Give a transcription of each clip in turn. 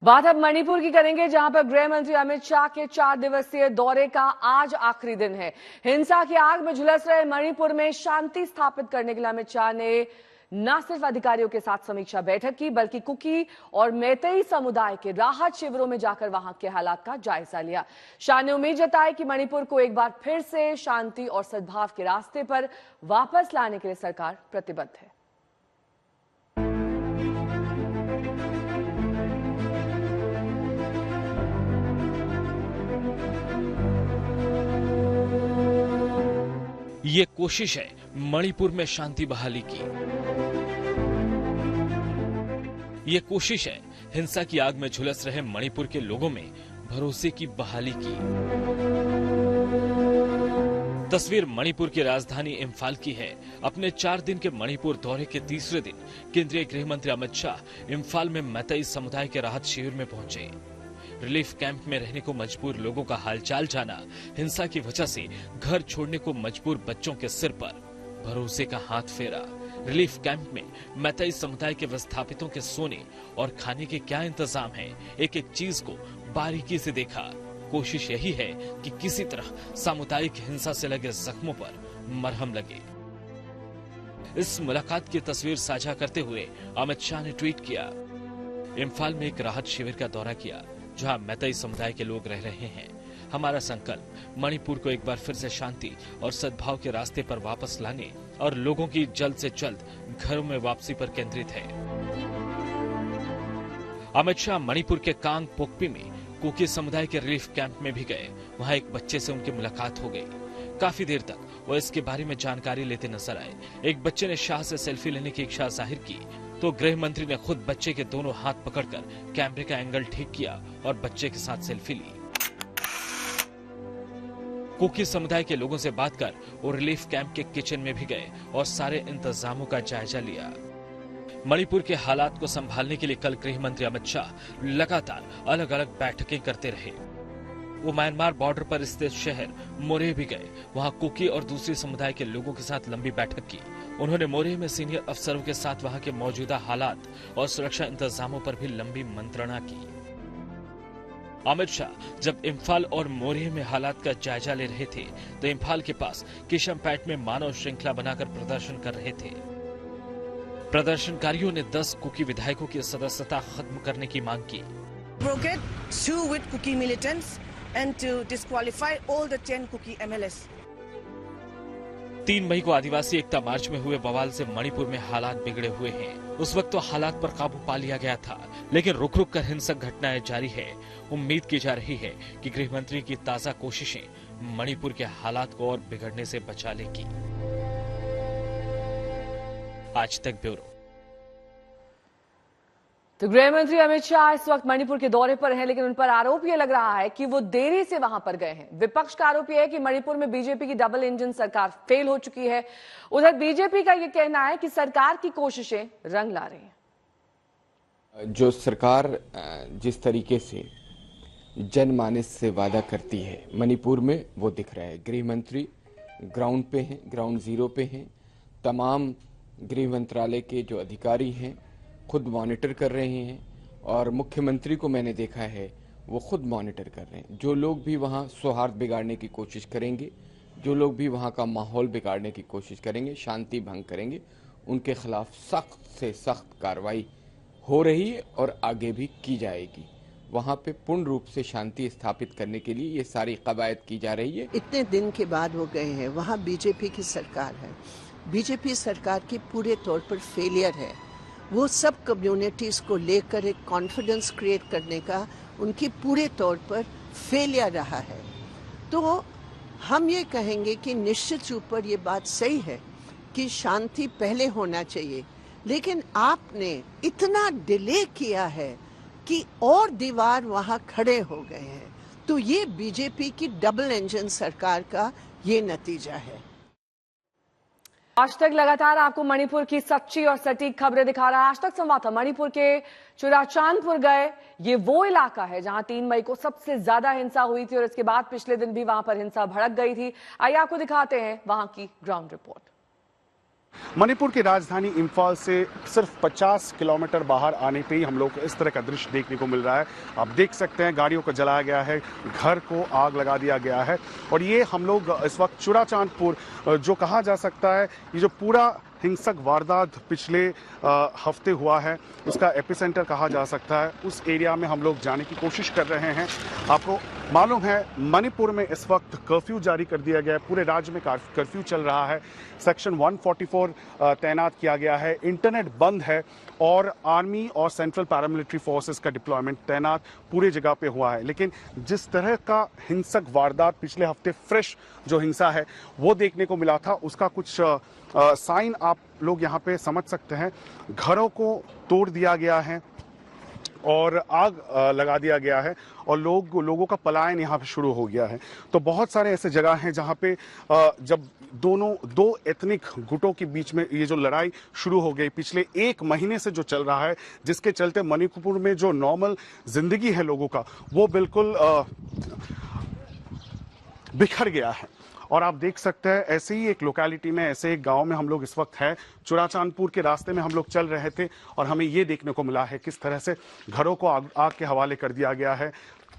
बात अब मणिपुर की करेंगे, जहां पर गृह मंत्री अमित शाह के 4 दिवसीय दौरे का आज आखिरी दिन है। हिंसा की आग में झुलस रहे मणिपुर में शांति स्थापित करने के लिए अमित शाह ने न सिर्फ अधिकारियों के साथ समीक्षा बैठक की, बल्कि कुकी और मैतेई समुदाय के राहत शिविरों में जाकर वहां के हालात का जायजा लिया। शाह ने उम्मीद जताई कि मणिपुर को एक बार फिर से शांति और सद्भाव के रास्ते पर वापस लाने के लिए सरकार प्रतिबद्ध है। ये कोशिश है मणिपुर में शांति बहाली की। ये कोशिश है हिंसा की आग में झुलस रहे मणिपुर के लोगों में भरोसे की बहाली की। तस्वीर मणिपुर की राजधानी इम्फाल की है। अपने 4 दिन के मणिपुर दौरे के तीसरे दिन केंद्रीय गृह मंत्री अमित शाह इम्फाल में मैतेई समुदाय के राहत शिविर में पहुंचे। रिलीफ कैंप में रहने को मजबूर लोगों का हालचाल जाना, हिंसा की वजह से घर छोड़ने को मजबूर बच्चों के सिर पर भरोसे का हाथ फेरा। रिलीफ कैंप में मैतेई समुदाय के विस्थापितों के सोने और खाने के क्या इंतजाम है, एक एक चीज को बारीकी से देखा। कोशिश यही है कि किसी तरह सामुदायिक हिंसा से लगे जख्मों पर मरहम लगे। इस मुलाकात की तस्वीर साझा करते हुए अमित शाह ने ट्वीट किया, इम्फाल में एक राहत शिविर का दौरा किया जहां मैतेई समुदाय के लोग रह रहे हैं। हमारा संकल्प मणिपुर को एक बार फिर से शांति और सद्भाव के रास्ते पर वापस लाने और लोगों की जल्द से जल्द घरों में वापसी पर केंद्रित है। अमित शाह मणिपुर के कांग पोकपी में कुकी समुदाय के रिलीफ कैंप में भी गए। वहां एक बच्चे से उनकी मुलाकात हो गई। काफी देर तक वो इसके बारे में जानकारी लेते नजर आए। एक बच्चे ने शाह से सेल्फी लेने की इच्छा जाहिर की तो गृह मंत्री ने खुद बच्चे के दोनों हाथ पकड़कर कैमरे का एंगल ठीक किया और बच्चे के साथ सेल्फी ली। कुकी समुदाय के लोगों से बात कर वो रिलीफ कैंप के किचन में भी गए और सारे इंतजामों का जायजा लिया। मणिपुर के हालात को संभालने के लिए कल गृह मंत्री अमित शाह लगातार अलग अलग बैठकें करते रहे। वो म्यांमार बॉर्डर पर स्थित शहर मोरेह भी गए। वहां कुकी और दूसरे समुदाय के लोगों के साथ लंबी बैठक की। उन्होंने मोरेह में सीनियर अफसरों के साथ वहां के मौजूदा हालात और सुरक्षा इंतजामों पर भी लंबी मंत्रणा की। अमित शाह जब इम्फाल और मोरेह में हालात का जायजा ले रहे थे तो इम्फाल के पास किशनपैट में मानव श्रृंखला बनाकर प्रदर्शन कर रहे थे। प्रदर्शनकारियों ने 10 कुकी विधायकों की सदस्यता खत्म करने की मांग की। And to disqualify all the 10 Kuki MLAs. 3 मई को आदिवासी एकता मार्च में हुए बवाल से मणिपुर में हालात बिगड़े हुए हैं। उस वक्त तो हालात पर काबू पा लिया गया था, लेकिन रुक रुक कर हिंसक घटनाएं जारी है। उम्मीद की जा रही है कि गृह मंत्री की ताजा कोशिशें मणिपुर के हालात को और बिगड़ने से बचा लेगी। आज तक ब्यूरो। तो गृह मंत्री अमित शाह इस वक्त मणिपुर के दौरे पर हैं, लेकिन उन पर आरोप यह लग रहा है कि वो देरी से वहां पर गए हैं। विपक्ष का आरोप यह है कि मणिपुर में बीजेपी की डबल इंजन सरकार फेल हो चुकी है। उधर बीजेपी का यह कहना है कि सरकार की कोशिशें रंग ला रही हैं। जो सरकार जिस तरीके से जनमानस से वादा करती है मणिपुर में वो दिख रहा है। गृह मंत्री ग्राउंड पे हैं, ग्राउंड जीरो पे हैं। तमाम गृह मंत्रालय के जो अधिकारी हैं खुद मॉनिटर कर रहे हैं और मुख्यमंत्री को मैंने देखा है वो खुद मॉनिटर कर रहे हैं। जो लोग भी वहाँ सौहार्द बिगाड़ने की कोशिश करेंगे, जो लोग भी वहाँ का माहौल बिगाड़ने की कोशिश करेंगे, शांति भंग करेंगे, उनके खिलाफ सख्त से सख्त कार्रवाई हो रही है और आगे भी की जाएगी। वहाँ पे पूर्ण रूप से शांति स्थापित करने के लिए ये सारी कवायद की जा रही है। इतने दिन के बाद वो गए हैं, वहाँ बीजेपी की सरकार है। बीजेपी सरकार की पूरे तौर पर फेलियर है। वो सब कम्युनिटीज़ को लेकर एक कॉन्फिडेंस क्रिएट करने का उनकी पूरे तौर पर फेलियर रहा है। तो हम ये कहेंगे कि निश्चित रूप पर ये बात सही है कि शांति पहले होना चाहिए, लेकिन आपने इतना डिले किया है कि और दीवार वहाँ खड़े हो गए हैं। तो ये बीजेपी की डबल इंजन सरकार का ये नतीजा है। आज तक लगातार आपको मणिपुर की सच्ची और सटीक खबरें दिखा रहा है आज तक संवाददाता। मणिपुर के चुराचांदपुर गए, ये वो इलाका है जहां 3 मई को सबसे ज्यादा हिंसा हुई थी और इसके बाद पिछले दिन भी वहां पर हिंसा भड़क गई थी। आइए आपको दिखाते हैं वहां की ग्राउंड रिपोर्ट। मणिपुर की राजधानी इंफाल से सिर्फ 50 किलोमीटर बाहर आने पे ही हम लोग को इस तरह का दृश्य देखने को मिल रहा है। आप देख सकते हैं गाड़ियों को जलाया गया है, घर को आग लगा दिया गया है और ये हम लोग इस वक्त चुराचांदपुर जो कहा जा सकता है, ये जो पूरा हिंसक वारदात पिछले हफ्ते हुआ है उसका एपिसेंटर कहा जा सकता है, उस एरिया में हम लोग जाने की कोशिश कर रहे हैं। आपको मालूम है मणिपुर में इस वक्त कर्फ्यू जारी कर दिया गया है, पूरे राज्य में कर्फ्यू चल रहा है, सेक्शन 144 तैनात किया गया है, इंटरनेट बंद है और आर्मी और सेंट्रल पैरामिलिट्री फोर्सेस का डिप्लॉयमेंट तैनात पूरी जगह पे हुआ है। लेकिन जिस तरह का हिंसक वारदात पिछले हफ्ते फ्रेश जो हिंसा है वो देखने को मिला था, उसका कुछ साइन आप लोग यहाँ पे समझ सकते हैं। घरों को तोड़ दिया गया है और आग लगा दिया गया है और लोगों का पलायन यहाँ पे शुरू हो गया है। तो बहुत सारे ऐसे जगह हैं जहाँ पे जब दो एथनिक गुटों के बीच में ये जो लड़ाई शुरू हो गई पिछले 1 महीने से जो चल रहा है, जिसके चलते मणिपुर में जो नॉर्मल जिंदगी है लोगों का वो बिल्कुल बिखर गया है। और आप देख सकते हैं ऐसे ही एक लोकेलिटी में, ऐसे एक गांव में हम लोग इस वक्त है। चुराचांदपुर के रास्ते में हम लोग चल रहे थे और हमें ये देखने को मिला है किस तरह से घरों को आग के हवाले कर दिया गया है,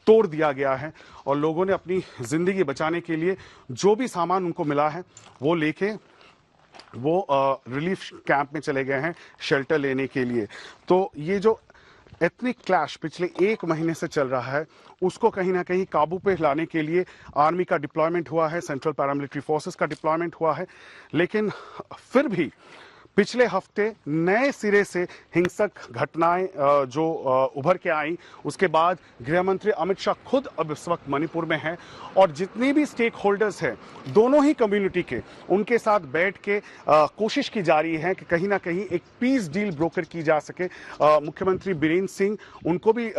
तोड़ दिया गया है और लोगों ने अपनी जिंदगी बचाने के लिए जो भी सामान उनको मिला है वो लेके वो रिलीफ कैंप में चले गए हैं शेल्टर लेने के लिए। तो ये जो एथनिक क्लैश पिछले 1 महीने से चल रहा है उसको कहीं ना कहीं काबू पे लाने के लिए आर्मी का डिप्लॉयमेंट हुआ है, सेंट्रल पैरामिलिट्री फोर्सेस का डिप्लॉयमेंट हुआ है। लेकिन फिर भी पिछले हफ्ते नए सिरे से हिंसक घटनाएं जो उभर के आई, उसके बाद गृह मंत्री अमित शाह खुद अब इस वक्त मणिपुर में हैं और जितने भी स्टेक होल्डर्स हैं दोनों ही कम्युनिटी के, उनके साथ बैठ के कोशिश की जा रही है कि कहीं ना कहीं एक पीस डील ब्रोकर की जा सके। मुख्यमंत्री बीरेंद्र सिंह उनको भी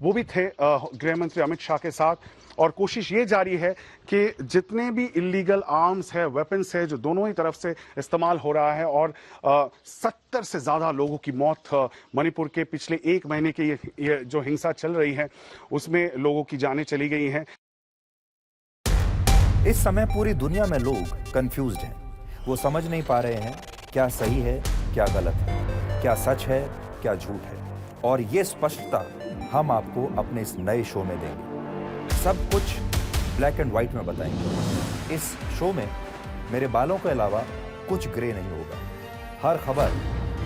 वो भी थे गृह मंत्री अमित शाह के साथ और कोशिश ये जारी है कि जितने भी इलीगल आर्म्स है, वेपन्स है जो दोनों ही तरफ से इस्तेमाल हो रहा है और 70 से ज़्यादा लोगों की मौत मणिपुर के पिछले 1 महीने की ये जो हिंसा चल रही है उसमें लोगों की जानें चली गई हैं। इस समय पूरी दुनिया में लोग कंफ्यूज्ड हैं। वो समझ नहीं पा रहे हैं क्या सही है, क्या गलत है, क्या सच है, क्या झूठ है। और ये स्पष्टता हम आपको अपने इस नए शो में देंगे। सब कुछ ब्लैक एंड व्हाइट में बताएंगे। इस शो में मेरे बालों के अलावा कुछ ग्रे नहीं होगा। हर खबर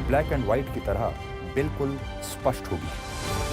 ब्लैक एंड व्हाइट की तरह बिल्कुल स्पष्ट होगी।